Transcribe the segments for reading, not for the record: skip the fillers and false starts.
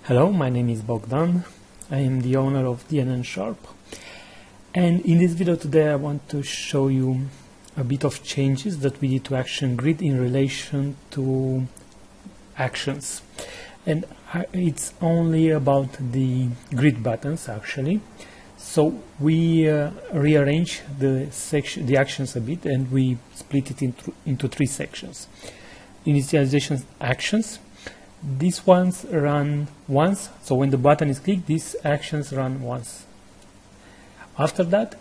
Hello, my name is Bogdan. I am the owner of DNN Sharp. And in this video today I want to show you a bit of changes that we did to Action Grid in relation to actions. And it's only about the grid buttons actually. So we rearrange the actions a bit and we split it into three sections. Initialization actions. These ones run once, so when the button is clicked, these actions run once. After that,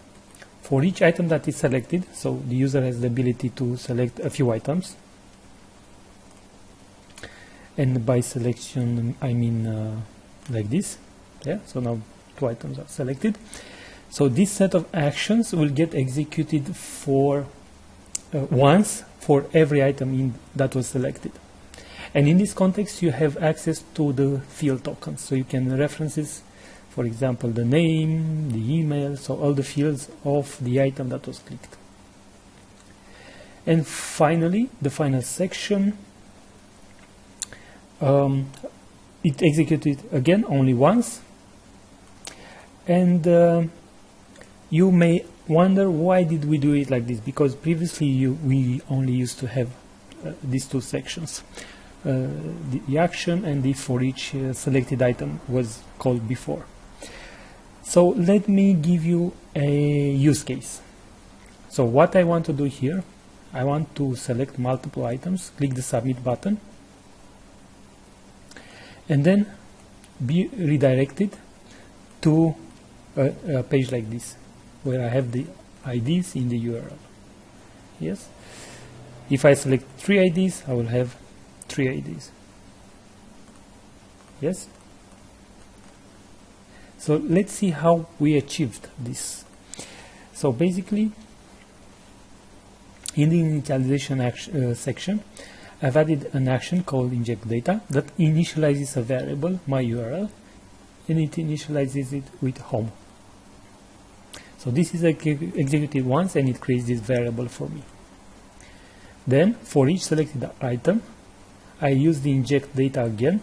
for each item that is selected, so the user has the ability to select a few items. And by selection, I mean like this. Yeah, so now 2 items are selected. So this set of actions will get executed for once for every item that was selected. And in this context, you have access to the field tokens. So you can reference, for example, the name, the email, so all the fields of the item that was clicked. And finally, the final section, it executed again only once. And you may wonder, why did we do it like this? Because previously we only used to have these 2 sections. The action and the for each selected item was called before. So let me give you a use case. So what I want to do here, I want to select multiple items, click the submit button, and then be redirected to a page like this, where I have the IDs in the URL. Yes. If I select 3 IDs, I will have 3 IDs. Yes? So let's see how we achieved this. So basically, in the initialization section, I've added an action called inject data that initializes a variable, my URL, and it initializes it with home. So this is executed once and it creates this variable for me. Then for each selected item, I use the inject data again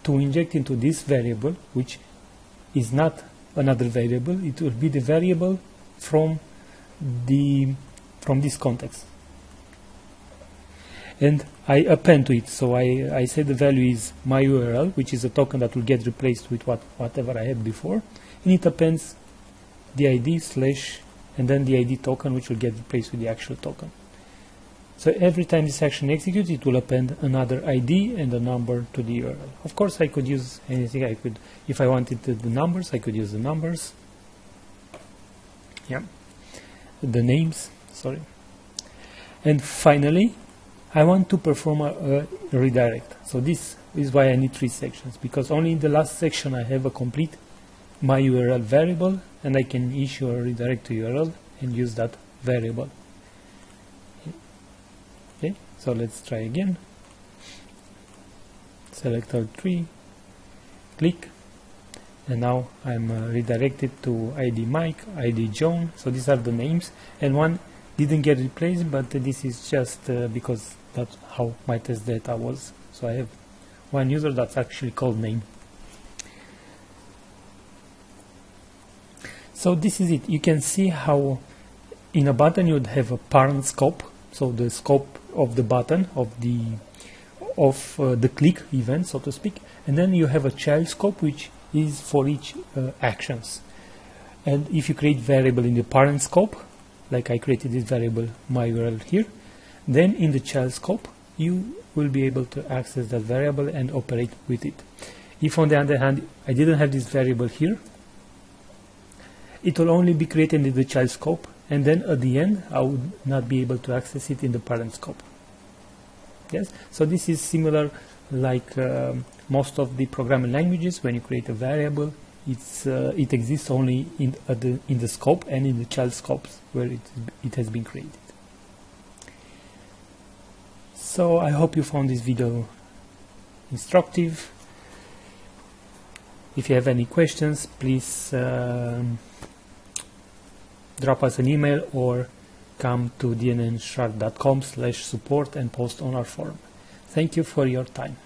to inject into this variable, which is not another variable. It will be the variable from this context. And I append to it. So I say the value is my URL, which is a token that will get replaced with whatever I had before. And it appends the ID / and then the ID token, which will get replaced with the actual token. So every time this action executes, it will append another ID and a number to the URL. Of course, I could use anything. I could, if I wanted the numbers, I could use the numbers. Yeah, the names. Sorry. And finally, I want to perform a redirect. So this is why I need 3 sections, because only in the last section I have a complete my URL variable, and I can issue a redirect to URL and use that variable. Okay, so let's try again. Select all 3, click, and now I'm redirected to ID Mike, ID John. So these are the names, and one didn't get replaced, but this is just because that's how my test data was. So I have one user that's actually called name. So this is it. You can see how in a button you would have a parent scope, so the scope of the button of the click event, so to speak, and then you have a child scope which is for each actions. And if you create variable in the parent scope, like I created this variable my URL here, then in the child scope you will be able to access that variable and operate with it. If on the other hand I didn't have this variable here, it will only be created in the child scope, and then at the end I would not be able to access it in the parent scope. Yes, so this is similar like most of the programming languages. When you create a variable, it exists only in the scope and in the child scopes where it has been created. So I hope you found this video instructive. If you have any questions, please drop us an email or come to dnnsharp.com/support and post on our forum. Thank you for your time.